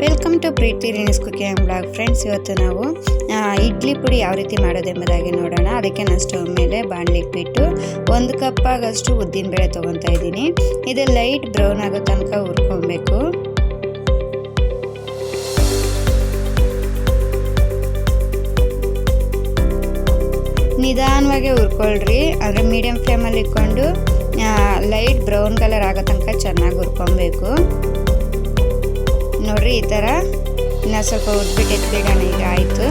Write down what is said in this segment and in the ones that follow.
Welcome to Preethi Renis cooking blog friends. ಇವತ್ತು ನಾವು ಇಡ್ಲಿ ಪುಡಿ ಯಾವ ರೀತಿ ಮಾಡೋದೆಂಬುದಾಗಿ ನೋಡೋಣ. ಅದಕ್ಕೆ ನಾನು ಸ್ಟವ್ ಮೇಲೆ ಬಾಣಲಿ ಇಟ್ಬಿಟ್ಟು 1 ಕಪ್ ಆಗಷ್ಟು ಉದ್ದಿನ ಬೇಳೆ ತೊಗೊತಾ ಇದ್ದೀನಿ. ಇದು ಲೈಟ್ ಬ್ರೌನ್ ಆಗೋ ತನಕ ಹುರ್ಕೊಬೇಕು. ನಿಧಾನವಾಗಿ ಹುರ್ಕೊಳ್ರಿ, ಅಂದರೆ ಮೀಡಿಯಂ ಫ್ಲೇಮಲ್ಲಿ ಇಟ್ಕೊಂಡು ಲೈಟ್ ಬ್ರೌನ್ ಕಲರ್ ಆಗೋ ತನಕ ಚೆನ್ನಾಗಿ ಹುರ್ಕೊಬೇಕು. ನೋಡ್ರಿ, ಈ ಥರ ಇನ್ನು ಸ್ವಲ್ಪ ಹುರ್ಬಿಟ್ಟು ಎತ್ಬಿಡೋಣ. ಈಗ ಆಯಿತು.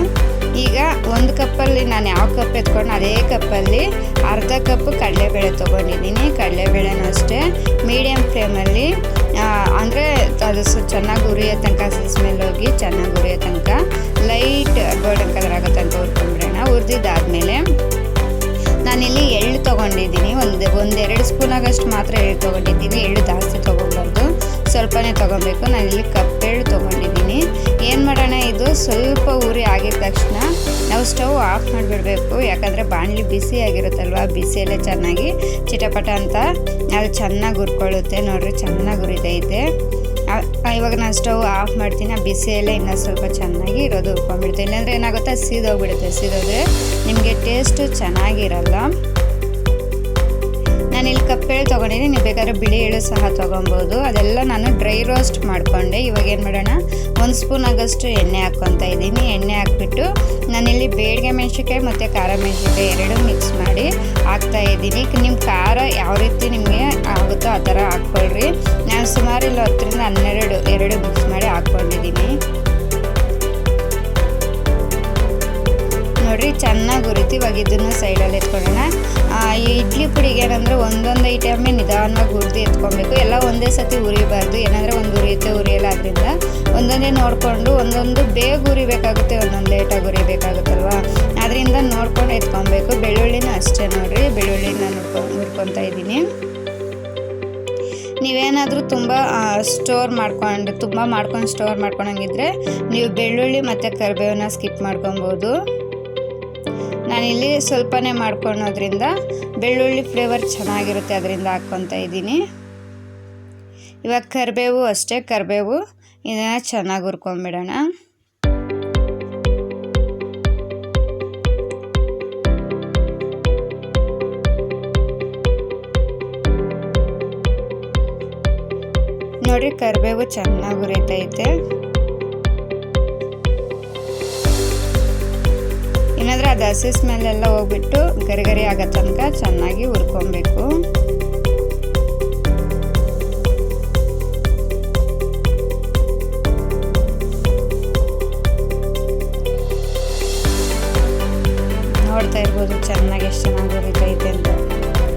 ಈಗ 1 ಕಪ್ಪಲ್ಲಿ ನಾನು ಯಾವ ಕಪ್ ಎತ್ಕೊಂಡು ಅದೇ ಕಪ್ಪಲ್ಲಿ ಅರ್ಧ ಕಪ್ ಕಡಲೆಬೇಳೆ ತೊಗೊಂಡಿದ್ದೀನಿ. ಕಡಲೆಬೇಳೆನೂ ಅಷ್ಟೇ ಮೀಡಿಯಮ್ ಫ್ಲೇಮಲ್ಲಿ, ಅಂದರೆ ಅದು ಚೆನ್ನಾಗಿ ಹುರಿಯೋ ತನಕ, ಸ್ಮೆಲ್ ಹೋಗಿ ಚೆನ್ನಾಗಿ ಹುರಿಯೋ ತನಕ ಲೈಟ್ ಗೋಲ್ಡನ್ ಕಲರ್ ಆಗೋ ತನಕ ಹುರ್ಕೊಂಡ್ಬಿಡೋಣ. ಹುರಿದಿದ್ದಾದಮೇಲೆ ನಾನಿಲ್ಲಿ ಎಳ್ಳು ತೊಗೊಂಡಿದ್ದೀನಿ. ಒಂದೆರಡು ಸ್ಪೂನಾಗಷ್ಟು ಮಾತ್ರ ಎಳ್ಳು ತೊಗೊಂಡಿದ್ದೀನಿ. ಎಳ್ಳು ಜಾಸ್ತಿ ತೊಗೊಬಾರ್ದು, ಸ್ವಲ್ಪನೇ ತೊಗೊಬೇಕು. ನಾನಿಲ್ಲಿ ಕಪ್ ಎಳ್ಳು ತೊಗೊಂಡಿದ್ದೀನಿ. ಏನು ಮಾಡೋಣ, ಇದು ಸ್ವಲ್ಪ ಉರಿ ಆಗಿದ ತಕ್ಷಣ ನಾವು ಸ್ಟವ್ ಆಫ್ ಮಾಡಿಬಿಡಬೇಕು. ಯಾಕಂದರೆ ಬಾಣಲಿ ಬಿಸಿ ಆಗಿರುತ್ತಲ್ವ, ಬಿಸಿಯಲ್ಲೇ ಚೆನ್ನಾಗಿ ಚಿಟಪಟ ಅಂತ ಅದು ಚೆನ್ನಾಗಿ ಹುರ್ಕೊಳ್ಳುತ್ತೆ. ನೋಡಿರಿ, ಚೆನ್ನಾಗಿ ಹುರಿದೈತೆ. ಇವಾಗ ನಾನು ಸ್ಟವ್ ಆಫ್ ಮಾಡ್ತೀನಿ. ಆ ಬಿಸಿಯಲ್ಲೇ ಇನ್ನೂ ಸ್ವಲ್ಪ ಚೆನ್ನಾಗಿ ಇರೋದು ಹುರ್ಕೊಂಡ್ಬಿಡ್ತೀನಿ. ಇಲ್ಲಾಂದರೆ ಏನಾಗುತ್ತೆ, ಸೀದೋಗ್ಬಿಡುತ್ತೆ. ಸೀದೋದ್ರೆ ನಿಮಗೆ ಟೇಸ್ಟು ಚೆನ್ನಾಗಿರಲ್ಲ. ನಾನಿಲ್ಲಿ ಕಪ್ಪೆಳ್ಳು ತೊಗೊಂಡಿದ್ದೀನಿ. ನೀವು ಬೇಕಾದ್ರೆ ಬಿಳಿ ಎಳ್ಳು ಸಹ ತೊಗೊಬೋದು. ಅದೆಲ್ಲ ನಾನು ಡ್ರೈ ರೋಸ್ಟ್ ಮಾಡಿಕೊಂಡೆ. ಇವಾಗ ಏನು ಮಾಡೋಣ, 1 ಸ್ಪೂನ್ ಆಗಷ್ಟು ಎಣ್ಣೆ ಹಾಕ್ಕೊತಾ ಇದ್ದೀನಿ. ಎಣ್ಣೆ ಹಾಕ್ಬಿಟ್ಟು ನಾನಿಲ್ಲಿ ಬೇಡಿಗೆ ಮೆಣಸಿನ್ಕಾಯಿ ಮತ್ತು ಖಾರ ಮೆಣಸಿನ್ಕಾಯಿ ಎರಡೂ ಮಿಕ್ಸ್ ಮಾಡಿ ಹಾಕ್ತಾಯಿದ್ದೀನಿ. ನಿಮ್ಮ ಖಾರ ಯಾವ ರೀತಿ ನಿಮಗೆ ಆಗುತ್ತೋ ಆ ಥರ ಹಾಕ್ಕೊಳ್ರಿ. ನಾನು ಸುಮಾರು ಇಲ್ಲಿ 10ರಿಂದ 12 ಮಿಕ್ಸ್ ಮಾಡಿ ಹಾಕ್ಕೊಂಡಿದ್ದೀನಿ. ನೋಡಿರಿ, ಚೆನ್ನಾಗಿ ಹುರಿತು. ಇವಾಗ ಇದನ್ನು ಸೈಡಲ್ಲಿ ಎತ್ಕೊಳ್ಳೋಣ. ಈ ಇಡ್ಲಿ ಪುಡಿಗೆ ಏನಂದರೆ ಒಂದೊಂದು ಐಟಮೇ ನಿಧಾನವಾಗಿ ಹುರಿದು ಎತ್ಕೊಬೇಕು. ಎಲ್ಲ ಒಂದೇ ಸತಿ ಹುರಿಬಾರ್ದು. ಏನಂದರೆ ಒಂದು ಹುರಿಯುತ್ತೆ, ಹುರಿಯಲ್ಲ. ಅದರಿಂದ ಒಂದೊಂದೇ ನೋಡಿಕೊಂಡು, ಒಂದೊಂದು ಬೇಗ ಹುರಿಬೇಕಾಗುತ್ತೆ, ಒಂದೊಂದು ಲೇಟಾಗಿ ಹುರಿಬೇಕಾಗುತ್ತಲ್ವ. ಅದರಿಂದ ನೋಡ್ಕೊಂಡು ಎತ್ಕೊಬೇಕು. ಬೆಳ್ಳುಳ್ಳಿನೂ ಅಷ್ಟೇ. ನೋಡಿರಿ, ಬೆಳ್ಳುಳ್ಳಿನ ಹುರ್ಕೊತಾ ಇದ್ದೀನಿ. ನೀವೇನಾದರೂ ತುಂಬ ಮಾಡ್ಕೊಂಡು ಸ್ಟೋರ್ ಮಾಡ್ಕೊಳಂಗಿದ್ರೆ ನೀವು ಬೆಳ್ಳುಳ್ಳಿ ಮತ್ತು ಕರಿಬೇವನ್ನ ಸ್ಕಿಪ್ ಮಾಡ್ಕೊಬೋದು. ನಾನಿಲ್ಲಿ ಸ್ವಲ್ಪನೇ ಮಾಡ್ಕೊಳೋದ್ರಿಂದ ಬೆಳ್ಳುಳ್ಳಿ ಫ್ಲೇವರ್ ಚೆನ್ನಾಗಿರುತ್ತೆ, ಅದರಿಂದ ಹಾಕ್ಕೊತಾ ಇದ್ದೀನಿ. ಇವಾಗ ಕರಿಬೇವು ಅಷ್ಟೇ. ಕರಿಬೇವು ಇದನ್ನು ಚೆನ್ನಾಗಿ ಹುರ್ಕೊಂಬಿಡೋಣ. ನೋಡಿ, ಕರಿಬೇವು ಚೆನ್ನಾಗಿ ಹುರಿತೈತೆ. ಏನಾದರೆ ಅದು ಹಸಿ ಸ್ಮೆಲ್ಲೆಲ್ಲ ಹೋಗ್ಬಿಟ್ಟು ಗರಿ ಆಗೋ ತನಕ ಚೆನ್ನಾಗಿ ಹುರ್ಕೊಬೇಕು. ನೋಡ್ತಾ ಇರ್ಬೋದು ಚೆನ್ನಾಗಿ ಎಷ್ಟು ಚೆನ್ನಾಗಿ ಹುರಿತೈತೆ ಅಂತ.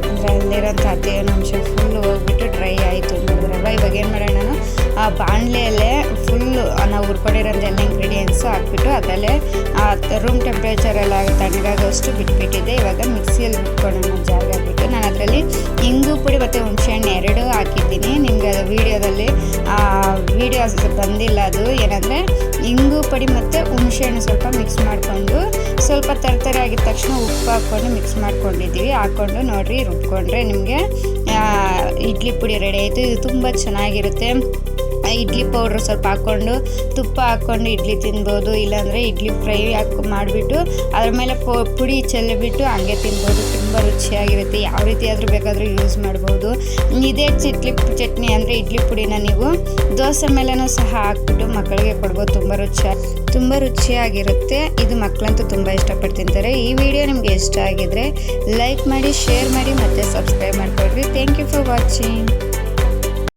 ಅಂದರೆ ಅಲ್ಲಿರೋಂಥ ತೇವಾಂಶ ಫುಲ್ಲು ಹೋಗ್ಬಿಟ್ಟು ಡ್ರೈ ಆಯಿತು ನೋಡಿದ್ರಲ್ವ. ಇವಾಗ ಏನು ಮಾಡೋಣ, ನಾನು ಆ ಬಾಣಲೆಯಲ್ಲೇ ಫುಲ್ಲು ನಾವು ಹುರ್ಕೊಂಡಿರೋಂಥ ಎಲ್ಲ ಇಂಗ್ರೀಡಿಯೆಂಟ್ಸು ಹಾಕ್ಬಿಟ್ಟು ಅದರಲ್ಲೇ ರೂಮ್ ಟೆಂಪ್ರೇಚರೆಲ್ಲ ತಣ್ಣಗಾಗೋಷ್ಟು ಬಿಟ್ಬಿಟ್ಟಿದ್ದೆ. ಇವಾಗ ಮಿಕ್ಸಿಯಲ್ಲಿ ರುಬ್ಕೊಳ್ಳೋಣ ಜಾಗ ಬಿಟ್ಟು. ನಾನು ಅದರಲ್ಲಿ ಇಂಗು ಪುಡಿ ಮತ್ತು ಹುಣಸೆಹಣ್ಣು ಎರಡೂ ಹಾಕಿದ್ದೀನಿ. ನಿಮಗೆ ಅದು ವೀಡಿಯೋ ಬಂದಿಲ್ಲ. ಅದು ಏನಂದರೆ ಇಂಗು ಪುಡಿ ಮತ್ತು ಹುಣಸೆಹಣ್ಣು ಸ್ವಲ್ಪ ಮಿಕ್ಸ್ ಮಾಡಿಕೊಂಡು, ಸ್ವಲ್ಪ ತರತರಿ ಆಗಿದ ತಕ್ಷಣ ಉಪ್ಪು ಹಾಕ್ಕೊಂಡು ಮಿಕ್ಸ್ ಮಾಡ್ಕೊಂಡಿದ್ದೀವಿ. ಹಾಕ್ಕೊಂಡು ನೋಡಿರಿ ರುಬ್ಕೊಂಡ್ರೆ ನಿಮಗೆ ಇಡ್ಲಿ ಪುಡಿ ರೆಡಿ ಆಯಿತು. ಇದು ತುಂಬ ಚೆನ್ನಾಗಿರುತ್ತೆ. ಇಡ್ಲಿ ಪೌಡ್ರ್ ಸ್ವಲ್ಪ ಹಾಕ್ಕೊಂಡು ತುಪ್ಪ ಹಾಕ್ಕೊಂಡು ಇಡ್ಲಿ ತಿನ್ಬೋದು. ಇಲ್ಲಾಂದರೆ ಇಡ್ಲಿ ಫ್ರೈ ಮಾಡಿಬಿಟ್ಟು ಅದ್ರ ಮೇಲೆ ಪುಡಿ ಚೆಲ್ಲಿಬಿಟ್ಟು ಹಂಗೆ ತಿನ್ಬೋದು. ತುಂಬ ರುಚಿಯಾಗಿರುತ್ತೆ. ಯಾವ ರೀತಿ ಆದರೂ ಬೇಕಾದರೂ ಯೂಸ್ ಮಾಡ್ಬೋದು. ಇದೇ ಚಟ್ನಿ ಅಂದರೆ ಇಡ್ಲಿ ಪುಡಿನ ನೀವು ದೋಸೆ ಮೇಲೆನೂ ಸಹ ಹಾಕ್ಬಿಟ್ಟು ಮಕ್ಕಳಿಗೆ ಕೊಡ್ಬೋದು. ತುಂಬ ರುಚಿಯಾಗಿರುತ್ತೆ. ಇದು ಮಕ್ಕಳಂತೂ ತುಂಬ ಇಷ್ಟಪಟ್ಟು ತಿಂತಾರೆ. ಈ ವಿಡಿಯೋ ನಿಮಗೆ ಇಷ್ಟ ಆಗಿದ್ರೆ ಲೈಕ್ ಮಾಡಿ, ಶೇರ್ ಮಾಡಿ ಮತ್ತು ಸಬ್ಸ್ಕ್ರೈಬ್ ಮಾಡ್ಕೊಳ್ರಿ. Thank you for watching.